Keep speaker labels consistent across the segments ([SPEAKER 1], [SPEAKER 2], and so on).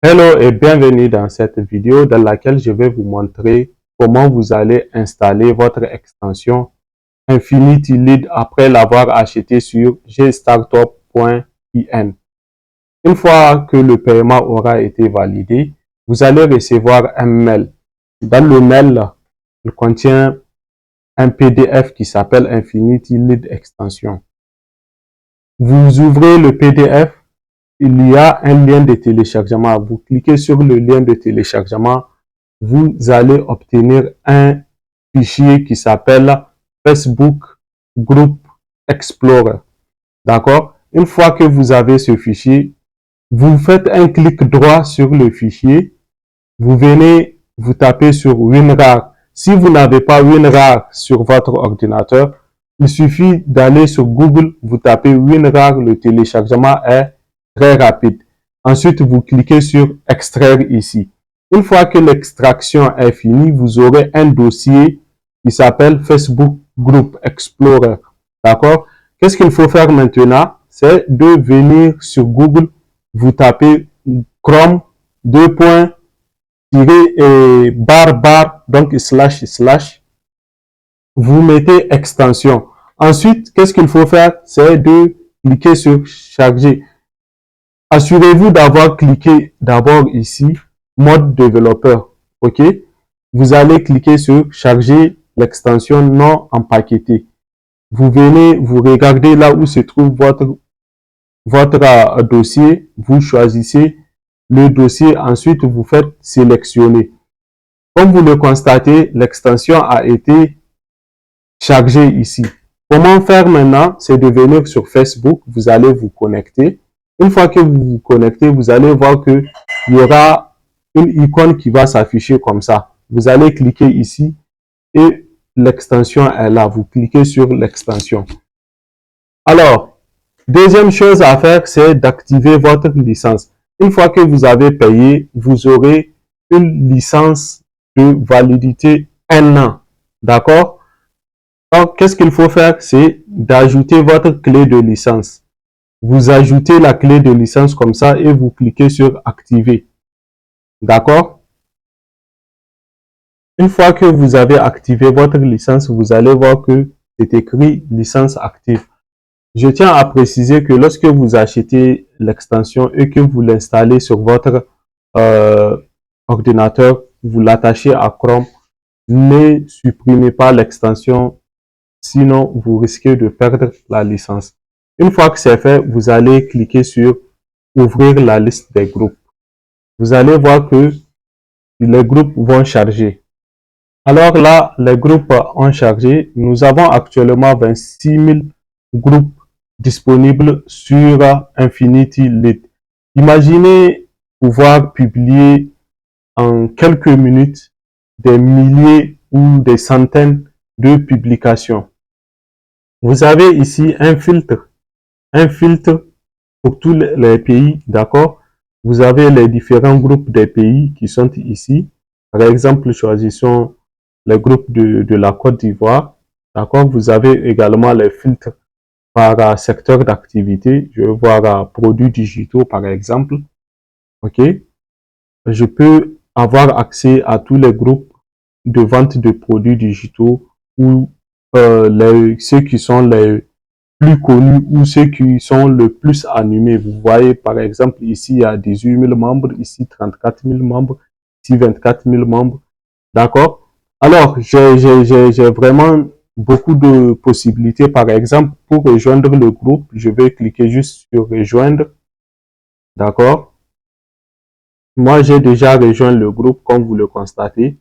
[SPEAKER 1] Hello et bienvenue dans cette vidéo dans laquelle je vais vous montrer comment vous allez installer votre extension Infinity Lead après l'avoir acheté sur gstartup.in. Une fois que le paiement aura été validé, vous allez recevoir un mail. Dans le mail, il contient un PDF qui s'appelle Infinity Lead Extension. Vous ouvrez le PDF. Il y a un lien de téléchargement. Vous cliquez sur le lien de téléchargement, vous allez obtenir un fichier qui s'appelle Facebook Group Explorer. D'accord? Une fois que vous avez ce fichier, vous faites un clic droit sur le fichier. Vous venez, vous tapez sur WinRAR. Si vous n'avez pas WinRAR sur votre ordinateur, il suffit d'aller sur Google, vous tapez WinRAR, le téléchargement est très rapide. Ensuite, vous cliquez sur extraire ici. Une fois que l'extraction est finie, vous aurez un dossier qui s'appelle Facebook Group Explorer. D'accord? Qu'est-ce qu'il faut faire maintenant? C'est de venir sur Google, vous tapez Chrome, barre, donc slash, vous mettez extension. Ensuite, qu'est-ce qu'il faut faire? C'est de cliquer sur charger. Assurez-vous d'avoir cliqué d'abord ici, mode développeur. OK? Vous allez cliquer sur charger l'extension non empaquetée. Vous venez, vous regardez là où se trouve votre dossier. Vous choisissez le dossier. Ensuite, vous faites sélectionner. Comme vous le constatez, l'extension a été chargée ici. Comment faire maintenant? C'est de venir sur Facebook. Vous allez vous connecter. Une fois que vous vous connectez, vous allez voir qu'il y aura une icône qui va s'afficher comme ça. Vous allez cliquer ici et l'extension est là. Vous cliquez sur l'extension. Alors, deuxième chose à faire, c'est d'activer votre licence. Une fois que vous avez payé, vous aurez une licence de validité 1 an. D'accord? Donc, qu'est-ce qu'il faut faire? C'est d'ajouter votre clé de licence. Vous ajoutez la clé de licence comme ça et vous cliquez sur activer. D'accord? Une fois que vous avez activé votre licence, vous allez voir que c'est écrit licence active. Je tiens à préciser que lorsque vous achetez l'extension et que vous l'installez sur votre ordinateur, vous l'attachez à Chrome, ne supprimez pas l'extension, sinon vous risquez de perdre la licence. Une fois que c'est fait, vous allez cliquer sur ouvrir la liste des groupes. Vous allez voir que les groupes vont charger. Alors là, les groupes ont chargé. Nous avons actuellement 26 000 groupes disponibles sur Infinity Lead. Imaginez pouvoir publier en quelques minutes des milliers ou des centaines de publications. Vous avez ici un filtre pour tous les pays, d'accord? Vous avez les différents groupes des pays qui sont ici. Par exemple, choisissons le groupe de la Côte d'Ivoire, d'accord? Vous avez également les filtres par secteur d'activité. Je vais voir produits digitaux, par exemple. OK? Je peux avoir accès à tous les groupes de vente de produits digitaux ou ceux qui sont les plus connus ou ceux qui sont le plus animés. Vous voyez, par exemple, ici, il y a 18 000 membres, ici, 34 000 membres, ici, 24 000 membres. D'accord? Alors, j'ai vraiment beaucoup de possibilités. Par exemple, pour rejoindre le groupe, je vais cliquer juste sur rejoindre. D'accord? Moi, j'ai déjà rejoint le groupe, comme vous le constatez.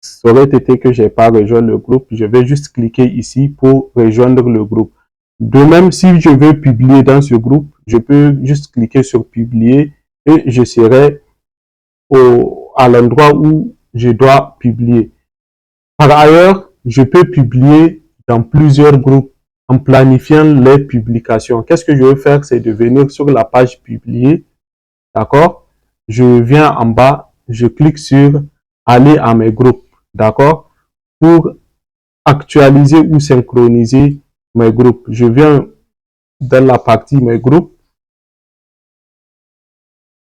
[SPEAKER 1] Ça aurait été que j'ai pas rejoint le groupe. Je vais juste cliquer ici pour rejoindre le groupe. De même, si je veux publier dans ce groupe, je peux juste cliquer sur publier et je serai à l'endroit où je dois publier. Par ailleurs, je peux publier dans plusieurs groupes en planifiant les publications. Qu'est-ce que je veux faire? C'est de venir sur la page publier. D'accord? Je viens en bas, je clique sur aller à mes groupes. D'accord? Pour actualiser ou synchroniser mes groupes. Je viens dans la partie mes groupes.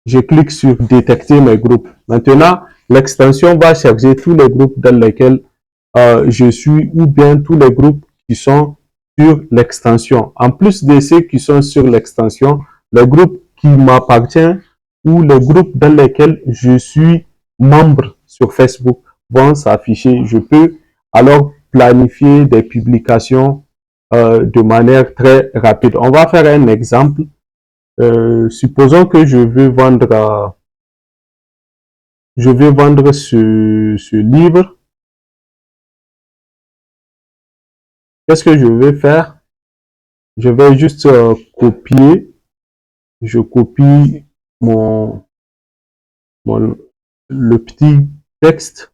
[SPEAKER 1] Je clique sur détecter mes groupes. Maintenant, l'extension va chercher tous les groupes dans lesquels je suis ou bien tous les groupes qui sont sur l'extension. En plus de ceux qui sont sur l'extension, les groupes qui m'appartiennent ou les groupes dans lesquels je suis membre sur Facebook vont s'afficher. Je peux alors planifier des publications de manière très rapide. On va faire un exemple. Supposons que je veux vendre ce livre. Qu'est-ce que je vais faire? Je vais juste copier. Je copie le petit texte.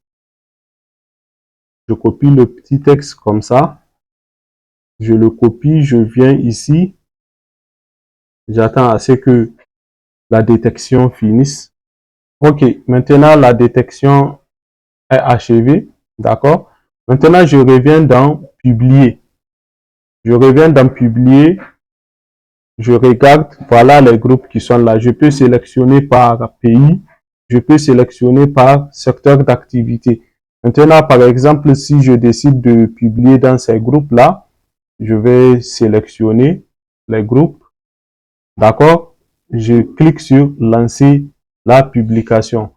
[SPEAKER 1] Je copie le petit texte comme ça. Je le copie, je viens ici. J'attends à ce que la détection finisse. Ok, maintenant la détection est achevée. D'accord? Maintenant, je reviens dans publier. Je reviens dans publier. Je regarde, voilà les groupes qui sont là. Je peux sélectionner par pays. Je peux sélectionner par secteur d'activité. Maintenant, par exemple, si je décide de publier dans ces groupes-là, je vais sélectionner les groupes. D'accord? Je clique sur lancer la publication.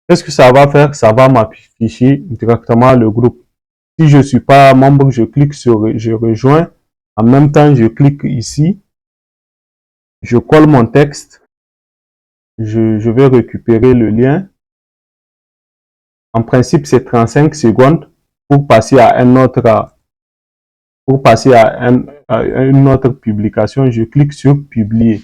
[SPEAKER 1] Qu'est-ce que ça va faire? Ça va m'afficher directement le groupe. Si je ne suis pas membre, je clique sur je rejoins. En même temps, je clique ici. Je colle mon texte. Je vais récupérer le lien. En principe, c'est 35 secondes pour passer à une autre publication. Je clique sur publier.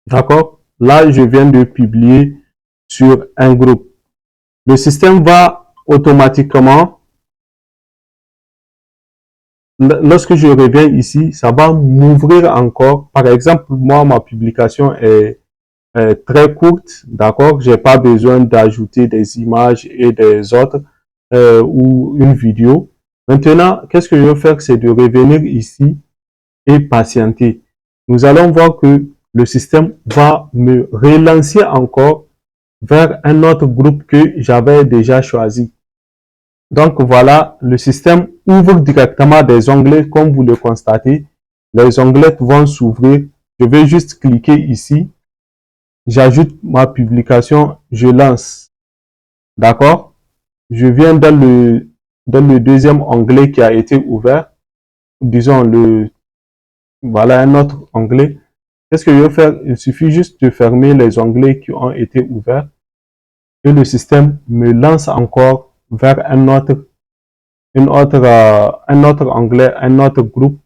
[SPEAKER 1] D'accord? Là, je viens de publier sur un groupe. Le système va automatiquement, lorsque je reviens ici, ça va m'ouvrir encore. Par exemple, moi, ma publication est très courte, d'accord? J'ai pas besoin d'ajouter des images et des autres ou une vidéo. Maintenant, qu'est-ce que je vais faire? C'est de revenir ici et patienter. Nous allons voir que le système va me relancer encore vers un autre groupe que j'avais déjà choisi. Donc voilà, le système ouvre directement des onglets comme vous le constatez. Les onglets vont s'ouvrir. Je vais juste cliquer ici. J'ajoute ma publication, je lance. D'accord? Je viens dans le deuxième onglet qui a été ouvert. Disons voilà un autre onglet. Qu'est-ce que je vais faire? Il suffit juste de fermer les onglets qui ont été ouverts et le système me lance encore vers un autre onglet, un autre groupe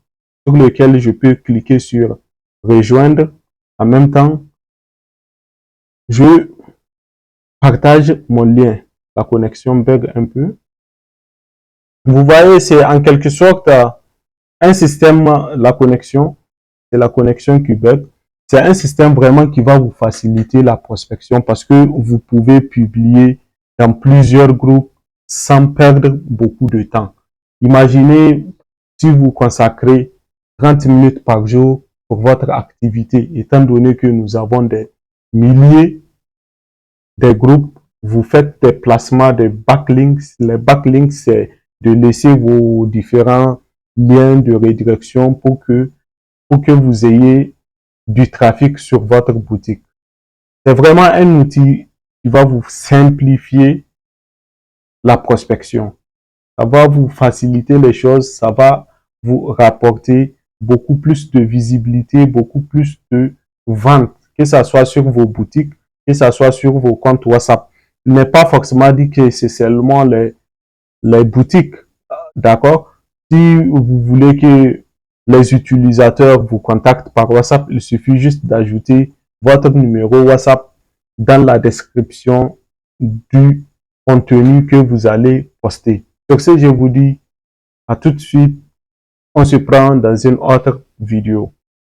[SPEAKER 1] sur lequel je peux cliquer sur rejoindre. En même temps, je partage mon lien. La connexion bug un peu. Vous voyez, c'est en quelque sorte un système, la connexion, c'est la connexion qui bug. C'est un système vraiment qui va vous faciliter la prospection parce que vous pouvez publier dans plusieurs groupes sans perdre beaucoup de temps. Imaginez si vous consacrez 30 minutes par jour pour votre activité, étant donné que nous avons des milliers de groupes, vous faites des placements de backlinks. Les backlinks, c'est de laisser vos différents liens de redirection pour que vous ayez du trafic sur votre boutique. C'est vraiment un outil qui va vous simplifier la prospection. Ça va vous faciliter les choses, ça va vous rapporter beaucoup plus de visibilité, beaucoup plus de ventes, que ce soit sur vos boutiques, que ce soit sur vos comptes WhatsApp. Il n'est pas forcément dit que c'est seulement les boutiques, d'accord? Si vous voulez que les utilisateurs vous contactent par WhatsApp, il suffit juste d'ajouter votre numéro WhatsApp dans la description du contenu que vous allez poster. Sur ce, je vous dis à tout de suite. On se prend dans une autre vidéo.